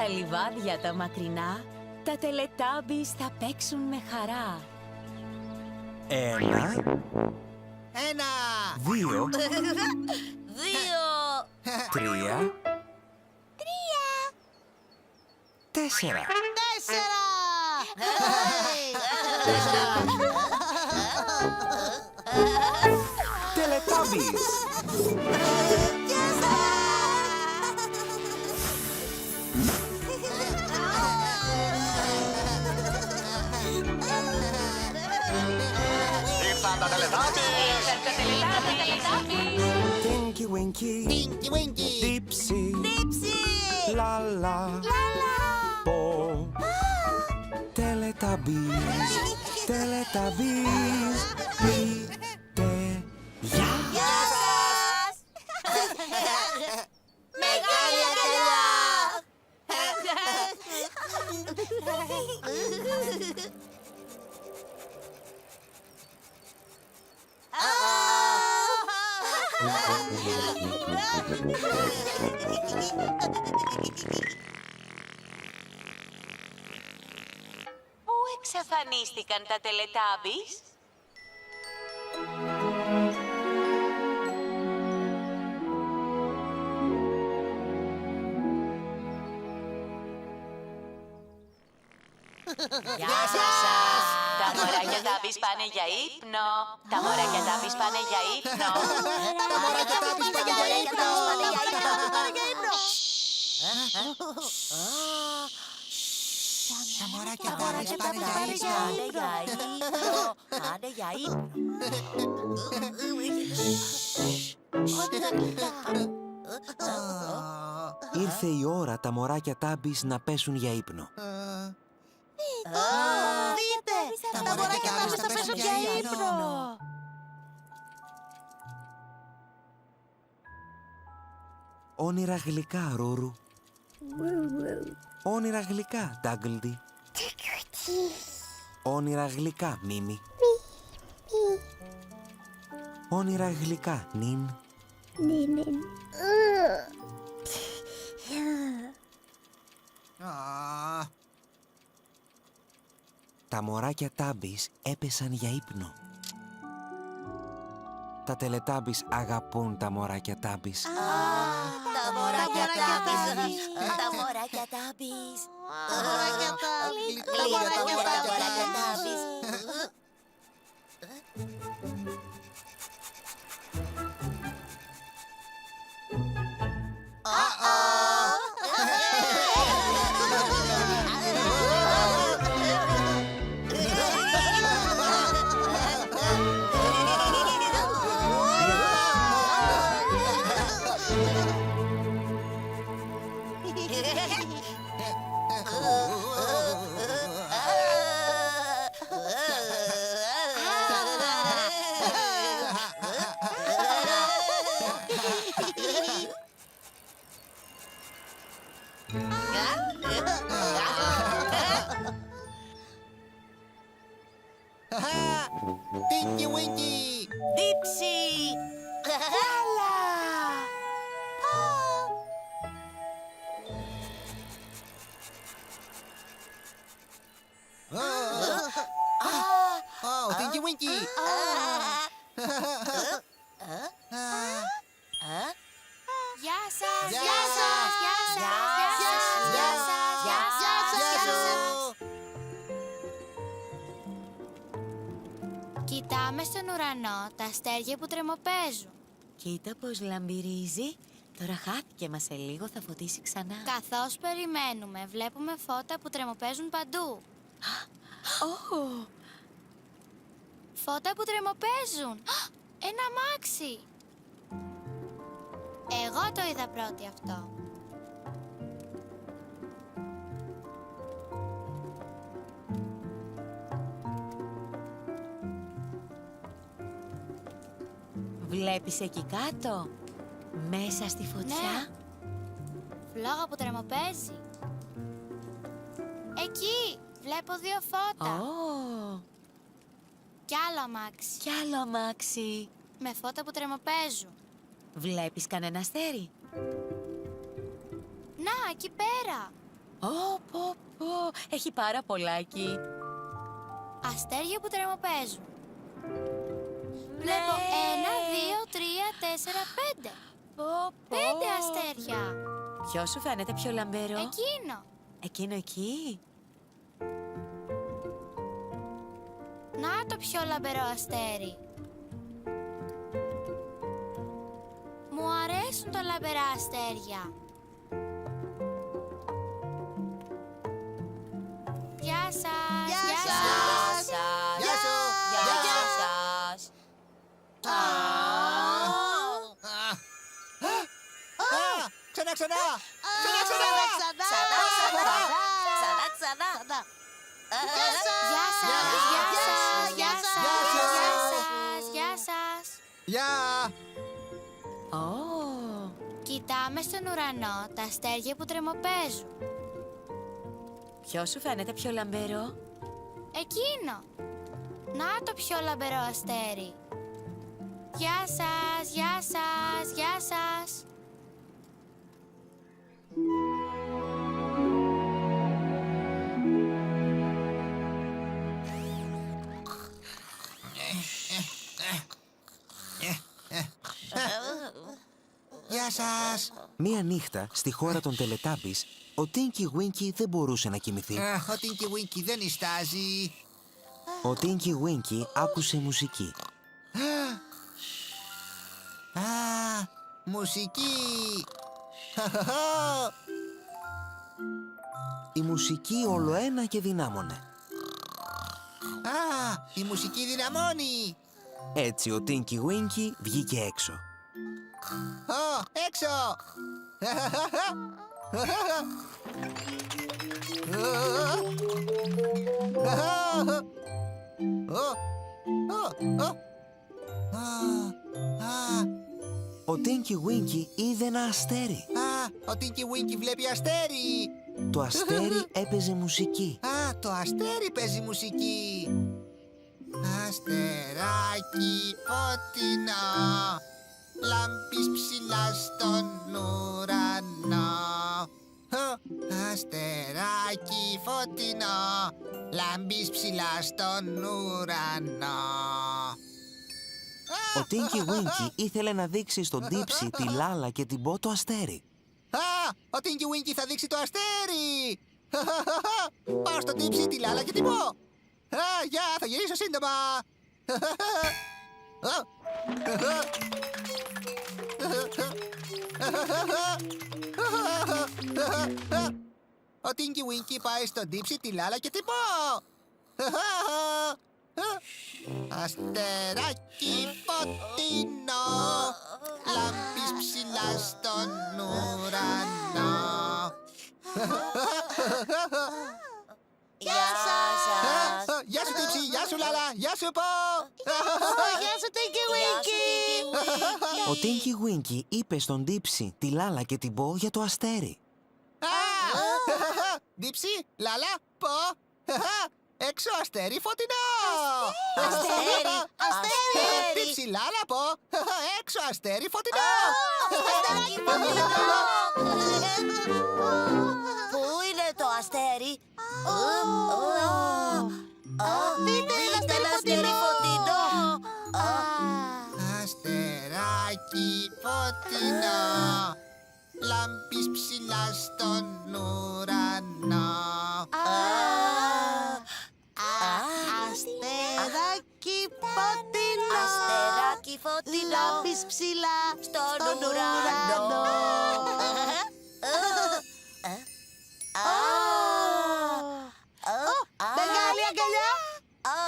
στα λιβάδια τα μακρινά, τα τελετάμπις θα παίξουν με χαρά. 1, 2, 3, 4. Τελετάμπις! Ήρθαν τα Τελετάμπις! Tinky Winky, Dipsy, Lala, Po, Teletubbies, Teletubbies, πείτε γεια! Μεγάλη αγκαλιά! Πού εξαφανίστηκαν τα τελετάμπις? Γεια σας! Τα μωράκια τάμπις πάνε για ύπνο. Τα μωράκια τάμπις πάνε για ύπνο. Τα μωράκια τάμπις πάνε για ύπνο! Τα μωράκια τάμπις πάνε για ύπνο! Άντε για ύπνο. Ήρθε η ώρα τα μωράκια Τάμπις να πέσουν για ύπνο. Δείτε! Τα μωράκια τάμπις θα πέσουν για ύπνο! Όνειρα γλυκά, Ρούρου. Όνειρα γλυκά, Ντάγκλντι. Όνειρα γλυκά, Μίμη. Όνειρα γλυκά, Νιν. Τα μωράκια Τάμπις έπεσαν για ύπνο. Τα τελετάμπις αγαπούν τα μωράκια Τάμπις. Τα μωράκια τάμπις! Τα μωράκια τάμπις. Τα μωράκια τάμπις! Τα μωράκια τάμπις! Tinky Winky! Δίψη. Oh, Tinky Winky! Γεια σας! Γεια σας! Γεια σας! Γεια σας! Γεια σας! Κοιτάμε στον ουρανό τα αστέρια που τρεμοπαίζουν. Κοίτα πως λαμπυρίζει. Τώρα χάθηκε, μα σε λίγο θα φωτίσει ξανά. Καθώς περιμένουμε, βλέπουμε φώτα που τρεμοπαίζουν παντού. Ω, Φώτα που τρεμοπαίζουν! Ένα αμάξι! Εγώ το είδα πρώτη αυτό. βλέπεις εκεί κάτω, μέσα στη φωτιά. Ναι. Φλόγα που τρεμοπαίζει. Εκεί βλέπω δύο φώτα. Ω, Κι άλλο αμάξι. κι άλλο αμάξι. Με φώτα που τρεμοπαίζουν. Βλέπεις κανένα αστέρι? Να, εκεί πέρα. Έχει πάρα πολλάκι. Αστέρια που τρεμοπαίζουν. Βλέπω 1, 2, 3, 4, 5. 5 αστέρια. Ποιο σου φαίνεται πιο λαμπερό? Εκείνο. Εκείνο εκεί. Να το πιο λαμπερό αστέρι. Μου αρέσουν τα λαμπερά αστέρια. Γεια σας. Γεια σας. Γεια σου. Γεια σας. Ξανά, ξανά. Ξανά. Γεια σας. Γεια σας. Γεια σας. Γεια. Κοιτάμε στον ουρανό τα αστέρια που τρεμοπαίζουν. Ποιο σου φαίνεται πιο λαμπερό? Εκείνο. Να το πιο λαμπερό αστέρι. Γεια σας. Γεια σας. Γεια σας. Γεια σας. Μία νύχτα, στη χώρα των Τελετάμπις, ο Τίνκι Γουίνκι δεν μπορούσε να κοιμηθεί. Ο Τίνκι Γουίνκι δεν νιστάζει. Ο Τίνκι Γουίνκι άκουσε μουσική. Μουσική. Η μουσική ολοένα και δυνάμωνε. Η μουσική δυναμώνει. Έτσι ο Τίνκι Γουίνκι βγήκε έξω. Έξω. Ο Τίνκι Γουίνκι είδε ένα αστέρι. Ο Τίνκι Γουίνκι βλέπει αστέρι. Το αστέρι έπαιζε μουσική. Το αστέρι παίζει μουσική. Αστεράκι φωτεινό, λάμπεις ψηλά στον ουρανό. Αστεράκι φωτεινό, λάμπεις ψηλά στον ουρανό. Ο Τίνκι Γουίνκι ήθελε να δείξει στον Τύψη, τη Λάλα και την Μπο το αστέρι. Ο Τίνκι Γουίνκι θα δείξει το αστέρι. Πάω στον Τύψη, τη Λάλα και την Μπο. Γεια, θα γυρίσω σύντομα. Ο Τίνκι Γουίνκι πάει στον Τύψη, τη Λάλα και την Μπο. Αστεράκι φωτεινό, λάμπεις ψηλά στον ουρανό. Γεια σας. Γεια σου Τύψη, γεια σου Λάλα, γεια σου Μπο. Γεια σου Τίνκι Γουίνκι. Ο Τίνκι Γουίνκι είπε στον Τύψη, τη Λάλα και την Μπο για το αστέρι. Τύψη, Λάλα, Μπο. Έξω αστέρι φωτεινό. Αστέρι. Τύψη, Λάλα, Μπο. Έξω αστέρι φωτεινό. Πού είναι το αστέρι? Δείτε ένα αστέρι φωτεινό. Αστεράκι φωτεινό, λάμπεις ψηλά στον ουρανό. Αστεράκι φωτεινό, Αστεράκι φωτεινό, λάμπεις ψηλά στον ουρανό. Μεγάλη αγκαλιά,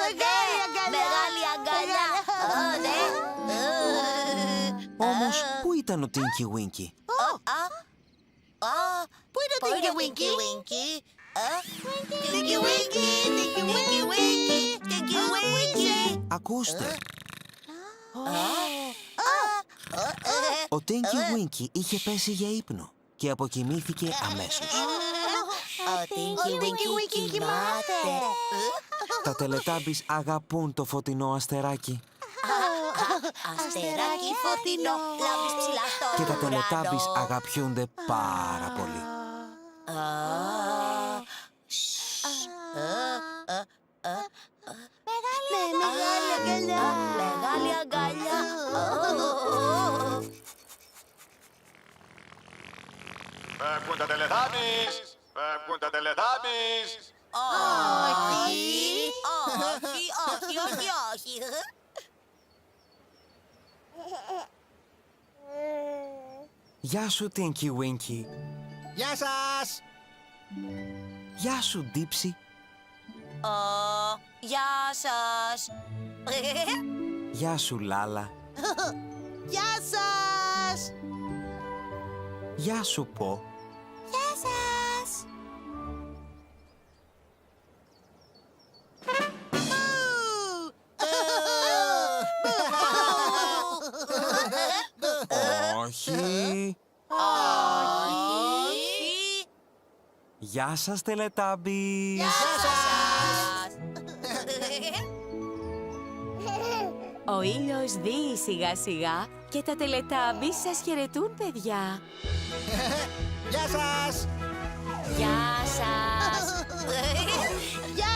μεγάλη αγκαλιά. Μεγάλη αγκαλιά. Ναι. Όμως, πού ήταν ο Τίνκι Γουίνκι? Πού είναι ο Τίνκι Γουίνκι? Τίνκι Γουίνκι, Τίνκι Γουίνκι, Τίνκι Γουίνκι. Ακούστε. Ο Τίνκι Γουίνκι είχε πέσει για ύπνο και αποκοιμήθηκε αμέσως. Ο Τίνκι Γουίνκι κοιμάται. Τα Τελετάμπις αγαπούν το φωτεινό αστεράκι Αστεράκι φωτεινό, λάμπεις ψηλά στον και τα ουρανό. Τελετάμπις αγαπιούνται πάρα πολύ. αγκαλιά. Μεγάλη αγκαλιά. Φεύγουν τα Τελετάμπης! Φεύγουν τα Τελετάμπης! Όχι, όχι, όχι, όχι. Γεια σου, Tinky Winky. Γεια σας! Γεια σου, Dipsy. Γεια σας. Γεια σου, Λάλα. Γεια σας. Γεια σου, Πο. Γεια σας. Όχι. Όχι. Γεια σας, Τελετάμπης. Γεια σας. Ο ήλιος δύει σιγά σιγά και τα τελετάμπις σας χαιρετούν, παιδιά. Γεια σας! Γεια σας. Γεια